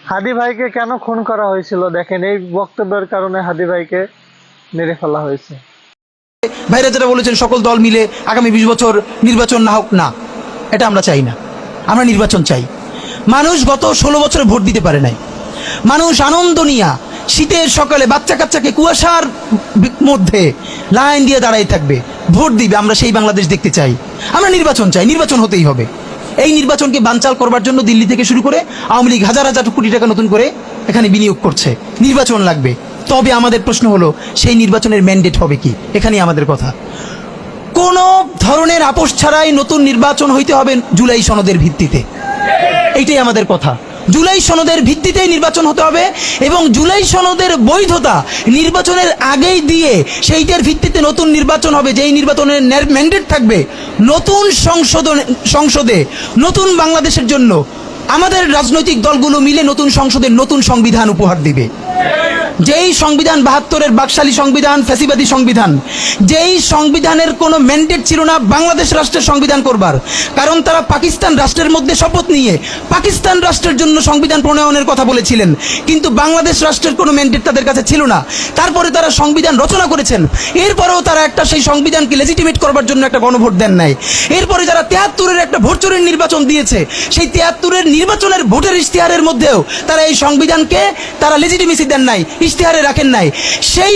হাদি ভাইকে কেন খুন করা হয়েছিল? দেখেন, এই বক্তব্যের কারণে হাদি ভাইকে মেরে ফেলা হয়েছে। ভাইরা যারা বলেছেন সকল দল মিলে আগামী 20 বছর নির্বাচন না হোক, না, এটা আমরা চাই না। আমরা নির্বাচন চাই। মানুষ গত 16 বছরে ভোট দিতে পারে নাই। মানুষ আনন্দ নিয়া শীতের সকালে বাচ্চা কাচ্চাকে কুয়াশার মধ্যে লাইন দিয়ে দাঁড়াই থাকবে, ভোট দিবে। আমরা সেই বাংলাদেশ দেখতে চাই। আমরা নির্বাচন চাই, নির্বাচন হতেই হবে। এই নির্বাচনকে বানচাল করবার জন্য দিল্লি থেকে শুরু করে আওয়ামী লীগ হাজার হাজার কোটি টাকা নতুন করে এখানে বিনিয়োগ করছে। নির্বাচন লাগবে। তবে আমাদের প্রশ্ন হলো, সেই নির্বাচনের ম্যান্ডেট হবে কি? এখানেই আমাদের কথা। কোন ধরনের আপোষ ছাড়াই নতুন নির্বাচন হইতে হবে জুলাই সনদের ভিত্তিতে। এইটাই আমাদের কথা। জুলাই সনদের ভিত্তিতেই নির্বাচন হতে হবে এবং জুলাই সনদের বৈধতা নির্বাচনের আগেই দিয়ে সেইটার ভিত্তিতে নতুন নির্বাচন হবে, যেই নির্বাচনের ম্যান্ডেট থাকবে নতুন সংসদে নতুন বাংলাদেশের জন্য আমাদের রাজনৈতিক দলগুলো মিলে নতুন সংসদে নতুন সংবিধান উপহার দিবে। যেই সংবিধান 72-এর বাকশালী সংবিধান, ফ্যাসিবাদী সংবিধান, যেই সংবিধানের কোনো ম্যান্ডেট ছিল না বাংলাদেশ রাষ্ট্রের সংবিধান করবার, কারণ তারা পাকিস্তান রাষ্ট্রের মধ্যে শপথ নিয়ে পাকিস্তান রাষ্ট্রের জন্য সংবিধান প্রণয়নের কথা বলেছিলেন, কিন্তু বাংলাদেশ রাষ্ট্রের কোনো ম্যান্ডেট তাদের কাছে ছিল না। তারপরে তারা সংবিধান রচনা করেছেন, এরপরেও তারা একটা সেই সংবিধানকে লেজিটিমেট করবার জন্য একটা গণভোট দেন নাই। এরপরে যারা 73-এর একটা ভোট চুরির নির্বাচন দিয়েছে, সেই 73-এর নির্বাচনের ভোটের ইশতেহারের মধ্যেও তারা এই সংবিধানকে তারা লেজিটিমেসি দেন নাই, ইশতেহারে রাখেন নাই। সেই